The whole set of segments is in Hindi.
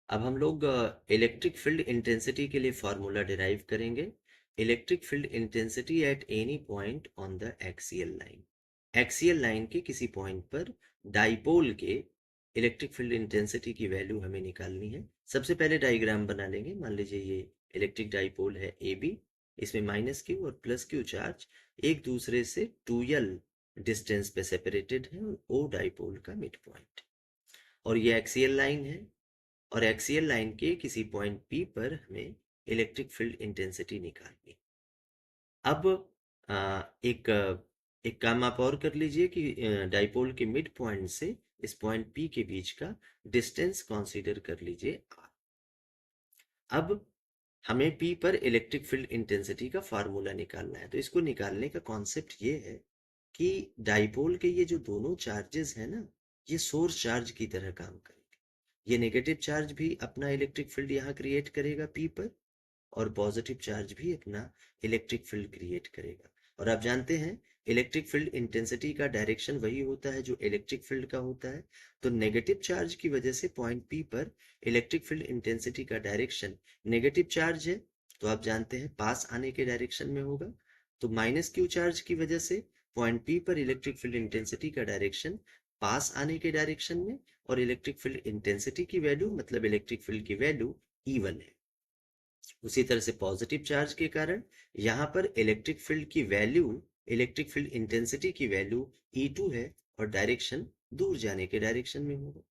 अब हम लोग इलेक्ट्रिक फील्ड इंटेंसिटी के लिए फॉर्मूला डिराइव करेंगे। Electric field intensity at any point on the axial line. Axial line के किसी पॉइंट पर डाइपोल के इलेक्ट्रिक फील्ड इंटेंसिटी की वैल्यू हमें निकालनी है। सबसे पहले डायग्राम बना लेंगे। मान लीजिए ये इलेक्ट्रिक डाइपोल है ए बी, इसमें माइनस क्यू और प्लस क्यू चार्ज एक दूसरे से 2l डिस्टेंस पे सेपरेटेड है और ओ डाइपोल का मिड पॉइंट, और ये एक्सियल लाइन है। और एक्सियल लाइन के किसी पॉइंट P पर हमें इलेक्ट्रिक फील्ड इंटेंसिटी निकालनी। अब एक काम आप और कर लीजिए कि डाइपोल के मिड पॉइंट से इस पॉइंट P के बीच का डिस्टेंस कंसीडर कर लीजिए r। अब हमें P पर इलेक्ट्रिक फील्ड इंटेंसिटी का फार्मूला निकालना है। तो इसको निकालने का कॉन्सेप्ट ये है कि डाइपोल के ये जो दोनों चार्जेस है ना, ये सोर्स चार्ज की तरह काम करेंगे। ये नेगेटिव चार्ज भी अपना इलेक्ट्रिक फील्ड यहाँ क्रिएट करेगा P पर, और पॉजिटिव चार्ज भी अपना इलेक्ट्रिक फील्ड क्रिएट करेगा। और आप जानते हैं इलेक्ट्रिक फील्ड इंटेंसिटी का डायरेक्शन वही होता है जो इलेक्ट्रिक फील्ड का होता है। तो नेगेटिव चार्ज की वजह से पॉइंट P पर इलेक्ट्रिक फील्ड इंटेंसिटी का डायरेक्शन नेगेटिव चार्ज है, तो आप जानते हैं पास आने के डायरेक्शन में होगा। तो माइनस क्यू चार्ज की वजह से पॉइंट P पर इलेक्ट्रिक फील्ड इंटेंसिटी का डायरेक्शन पास आने के डायरेक्शन में, और इलेक्ट्रिक फील्ड इंटेंसिटी की वैल्यू मतलब इलेक्ट्रिक फील्ड की वैल्यू E1 है। उसी तरह से पॉजिटिव चार्ज के कारण यहाँ पर इलेक्ट्रिक फील्ड की वैल्यू, इलेक्ट्रिक फील्ड इंटेंसिटी की वैल्यू E2 है, और डायरेक्शन दूर जाने के डायरेक्शन में होगा।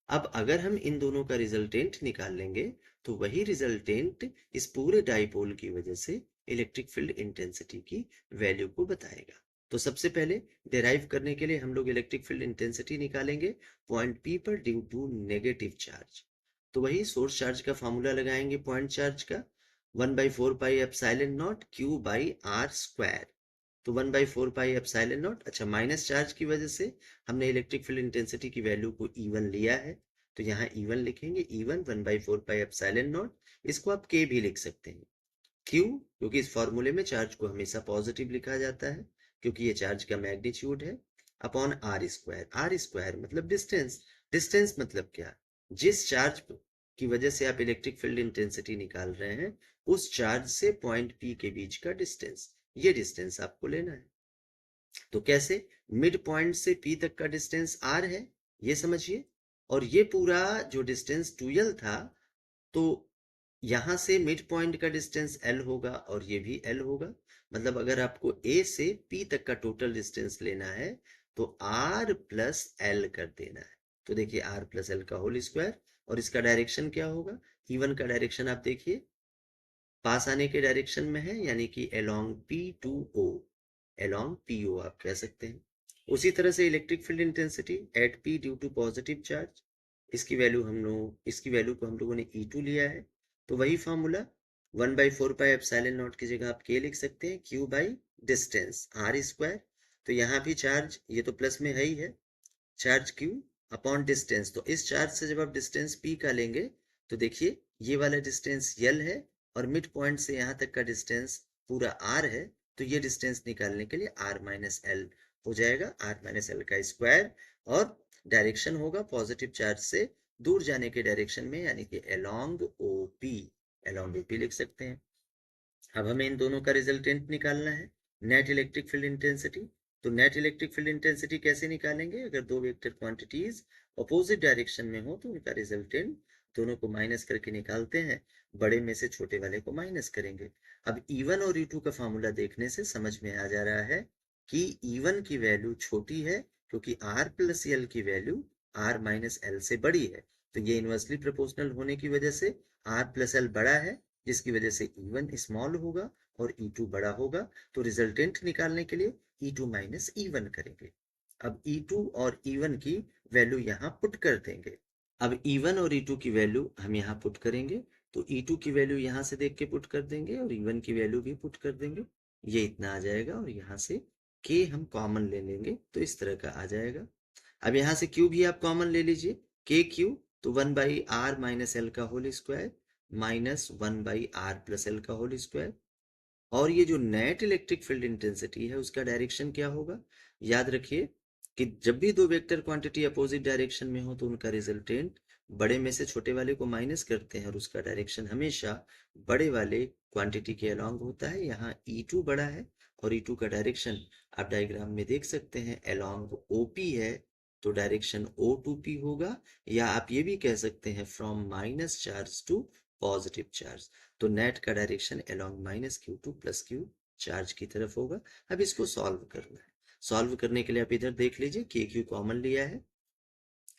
अब अगर हम इन दोनों का रिजल्टेंट निकाल लेंगे तो वही रिजल्टेंट इस पूरे डाइपोल की वजह से इलेक्ट्रिक फील्ड इंटेंसिटी की वैल्यू को बताएगा। तो सबसे पहले डिराइव करने के लिए हम लोग इलेक्ट्रिक फील्ड इंटेंसिटी निकालेंगे पॉइंट P पर ड्यू टू नेगेटिव चार्ज। तो वही सोर्स चार्ज का फॉर्मूला लगाएंगे पॉइंट चार्ज का, 1/4πε0 Q/r²। तो 1/4πε0। अच्छा, माइनस चार्ज की वजह से हमने इलेक्ट्रिक फील्ड इंटेंसिटी की वैल्यू को E1 लिया है, तो यहाँ E1 लिखेंगे। E1 1/4πε0, इसको आप K भी लिख सकते हैं। Q, क्योंकि इस फॉर्मूले में चार्ज को हमेशा पॉजिटिव लिखा जाता है क्योंकि ये चार्ज का मैग्नीट्यूड है, अपॉन r²। r² मतलब डिस्टेंस। डिस्टेंस मतलब क्या? जिस चार्ज की वजह से आप इलेक्ट्रिक फील्ड इंटेंसिटी निकाल रहे हैं उस चार्ज से पॉइंट P के बीच का डिस्टेंस, ये डिस्टेंस आपको लेना है। तो कैसे? मिड पॉइंट से P तक का डिस्टेंस r है, ये समझिए। और ये पूरा जो डिस्टेंस 2l था, तो यहां से मिड पॉइंट का डिस्टेंस l होगा और ये भी l होगा। मतलब अगर आपको A से P तक का टोटल डिस्टेंस लेना है तो r प्लस l कर देना है। तो देखिए r प्लस l का होल स्क्वायर, और इसका डायरेक्शन क्या होगा? E1 का डायरेक्शन आप देखिए पास आने के डायरेक्शन में है, यानी कि अलोंग P2O, अलोंग PO आप कह सकते हैं। उसी तरह से electric field intensity at P due to positive charge, इसकी वैल्यू को हम लोगों ने E2 लिया है। तो वही फॉर्मूला 1/4πε0 की जगह आप K लिख सकते हैं, Q बाई डिस्टेंस r²। तो यहाँ भी चार्ज, ये तो प्लस में है ही है, चार्ज Q अपॉन डिस्टेंस। तो इस चार्ज से जब आप डिस्टेंस P का लेंगे तो देखिए ये वाला डिस्टेंस L है, और मिड पॉइंट से यहाँ तक का डिस्टेंस पूरा R है। तो ये डिस्टेंस निकालने के लिए R माइनस एल हो जाएगा, R माइनस एल का स्क्वायर। और डायरेक्शन होगा पॉजिटिव चार्ज से दूर जाने के डायरेक्शन में, यानी कि अलोंग OP, अलोंग OP लिख सकते हैं। अब हमें इन दोनों का रिजल्टेंट निकालना है, नेट इलेक्ट्रिक फील्ड इंटेंसिटी। तो नेट इलेक्ट्रिक फील्ड इंटेंसिटी कैसे निकालेंगे? अगर दो वेक्टर क्वांटिटीज अपोजिट डायरेक्शन में हो तो उनका रिजल्टेंट दोनों को माइनस करके निकालते हैं, बड़े में से छोटे वाले को माइनस करेंगे। अब E1 और E2 का फार्मूला देखने से समझ में आ जा रहा है कि E1 की वैल्यू छोटी है क्योंकि R प्लस L की वैल्यू R माइनस L से बड़ी है। तो ये इनवर्सली प्रोपोर्शनल होने की वजह से R प्लस L बड़ा है, जिसकी वजह से E1 स्मॉल होगा और E2 बड़ा होगा। तो रिजल्टेंट निकालने के लिए E2 माइनस E1 करेंगे। अब E2 और E1 की वैल्यू यहाँ पुट कर देंगे। अब E1 और E2 की वैल्यू हम यहाँ पुट करेंगे, तो E2 की वैल्यू यहाँ से देख के पुट कर देंगे और E1 की वैल्यू भी पुट कर देंगे। ये इतना आ जाएगा, और यहाँ से K हम कॉमन ले लेंगे तो इस तरह का आ जाएगा। अब यहाँ से Q भी आप कॉमन ले लीजिए, KQ। तो 1/r माइनस एल का whole square minus 1/r plus L का होल स्क्वायर। और ये जो नेट इलेक्ट्रिक फील्ड इंटेंसिटी है उसका डायरेक्शन क्या होगा? याद रखिए कि जब भी दो वेक्टर क्वांटिटी अपोजिट डायरेक्शन में हो तो उनका रिजल्टेंट बड़े में से छोटे वाले को माइनस करते हैं और उसका डायरेक्शन हमेशा बड़े वाले क्वांटिटी के अलोंग होता है। यहाँ E2 बड़ा है और E2 का डायरेक्शन आप डायग्राम में देख सकते हैं अलोंग OP है, तो डायरेक्शन O2P होगा। या आप ये भी कह सकते हैं from minus charge to positive charge, तो नेट का direction along -Q2 + Q charge की तरफ होगा। अब इसको सॉल्व करना है। सॉल्व करने के लिए आप इधर देख लीजिए, KQ कॉमन लिया है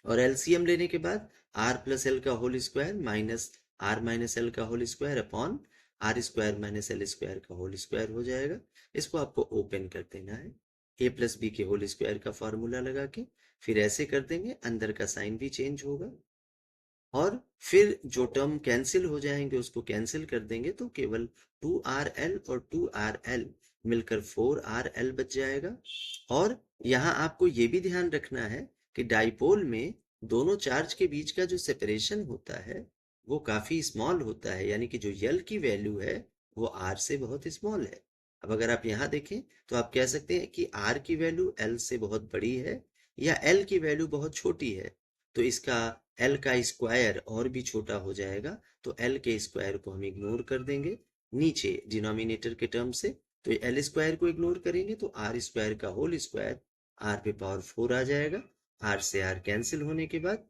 और एलसीएम लेने के बाद r प्लस एल का whole square minus R minus L का whole square upon R square minus L square का होल स्क्वायर हो जाएगा। इसको आपको ओपन कर देना है, a प्लस बी के होल स्क्वायर का फॉर्मूला लगा के फिर ऐसे कर देंगे, अंदर का साइन भी चेंज होगा और फिर जो टर्म कैंसिल हो जाएंगे उसको कैंसिल कर देंगे, तो केवल 2RL और 2RL मिलकर 4RL बच जाएगा। और यहाँ आपको ये भी ध्यान रखना है कि डाइपोल में दोनों चार्ज के बीच का जो सेपरेशन होता है वो काफी स्मॉल होता है, यानी कि जो यल की वैल्यू है वो आर से बहुत स्मॉल है। अब अगर आप यहाँ देखें तो आप कह सकते हैं कि आर की वैल्यू एल से बहुत बड़ी है या एल की वैल्यू बहुत छोटी है, तो इसका एल का स्क्वायर और भी छोटा हो जाएगा, तो एल के स्क्वायर को हम इग्नोर कर देंगे नीचे डिनोमिनेटर के टर्म से। तो एल स्क्वायर को इग्नोर करेंगे तो आर स्क्वायर का होल स्क्वायर आर पे पावर 4 आ जाएगा। आर से आर कैंसिल होने के बाद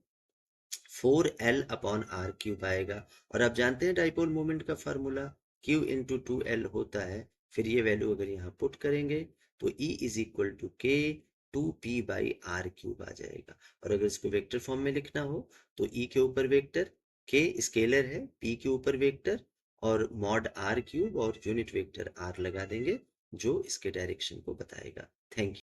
4L/r³ आएगा। और आप जानते हैं डाइपोल मोमेंट का फार्मूला Q × 2L होता है। फिर ये वैल्यू अगर यहाँ पुट करेंगे तो E = K 2P/r³ आ जाएगा। और अगर इसको वेक्टर फॉर्म में लिखना हो तो E के ऊपर वेक्टर, K स्केलर है, P के ऊपर वेक्टर और मॉड r³ और यूनिट वेक्टर r लगा देंगे जो इसके डायरेक्शन को बताएगा। Thank you.